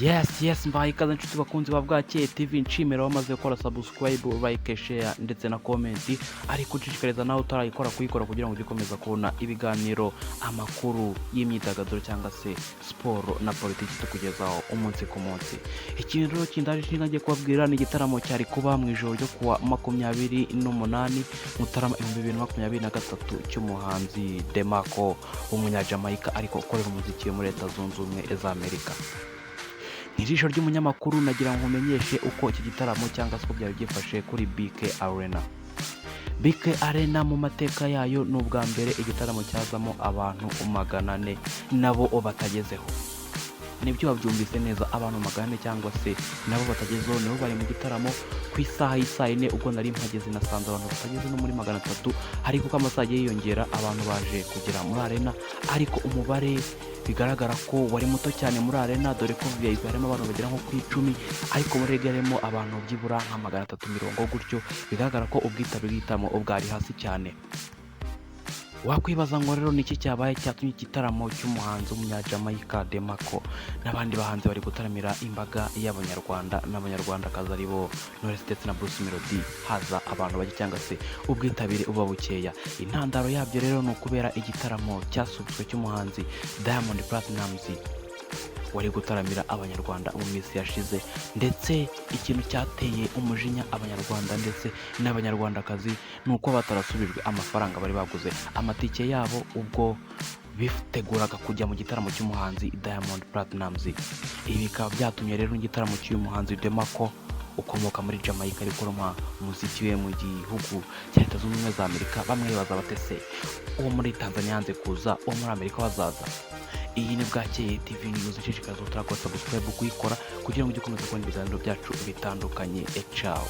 Yes mbaye ikaze nshuti bakunzi ba Bwakeye TV, nshimira wamaze gukora subscribe, like, share ndetse na comment, ariko ushishikariza nawe utarayikora kuyikora kugira ngo ugikomeza kubona ibiganiro, amakuru y'imyidagaduro cyangwa se siporo na politiki tukugezaho umunsi ku munsi. Ikintu rero kindaje ngiye kubabwira ni igitaramo cyari kuba mu ijoro ryo kuwa 28 Mutarama 2023 cy'umuhanzi Demarco w'umunyajamaica ariko ukorera umuziki muri Leta Zunze Ubumwe za Amerika. Ijisho ry'umunyamakuru nagira ngo umenyeshe uko iki gitaramo cyangwa se uko byari byifashe kuri BK Arena. BK Arena mu mateka yayo ni ubwa mbere igitaramo cyazamo abantu 400 nabo batagezeho. Nibyo wabyumvise neza, abantu 400 cyangwa se nabo batagezeho nibo bari mu gitaramo ku isaha y'isayine. Ubwo nari mpageze nasanze abantu batageze no muri 300, ariko ko amasaha yiyongera abantu baje kugera muri arena, ariko umubare bigaragara ko wari muto cyane muri arena, dore ko VIP harimo abantu bagera nko ku 10, ariko muri rege harimo abantu byibura nka 300 gutyo, bigaragara ko ubwitabire bw'itamo ubwari hasi cyane. Wakwibaza ngo rero niki cyabaye cyatumye igitaramo cy'umuhanzi w'umunyajamaica Demarco n'abandi bahanzi bari gutaramira imbaga y'abanyarwanda n'abanyarwandakazi aribo Knowless ndetse na Bruce Melody haza abantu bake cyangwa se ubwitabire uba bukeya. Intandaro yabyo rero ni ukubera igitaramo cyasubutswe cy'umuhanzi Diamond Platnumz wari gutaramira abanyarwanda mu minsi yashize, ndetse ikintu cyateye umujinya abanyarwanda ndetse n'abanyarwandakazi nuko batarasubijwe amafaranga bari baguze amatike yabo ubwo biteguraga kujya mu gitaramo cy'umuhanzi Diamond Platnumz. Ibi bikaba byatumye rero igitaramo cy'uyu muhanzi Demarco ukomoka muri Jamaica ariko roma umuziki we mu gihugu cya Leta Zunze Ubumwe za Amerika, bamwe baza batese uwo muri Tanzania yanze kuza, uwo muri Amerika bazaza. Iyi ni Bwakeye TV News, ushishikariza utarakora subscribe kuyikora kugira ngo ujye ukomeza kubona ibiganiro byacu bitandukanye. Ciao.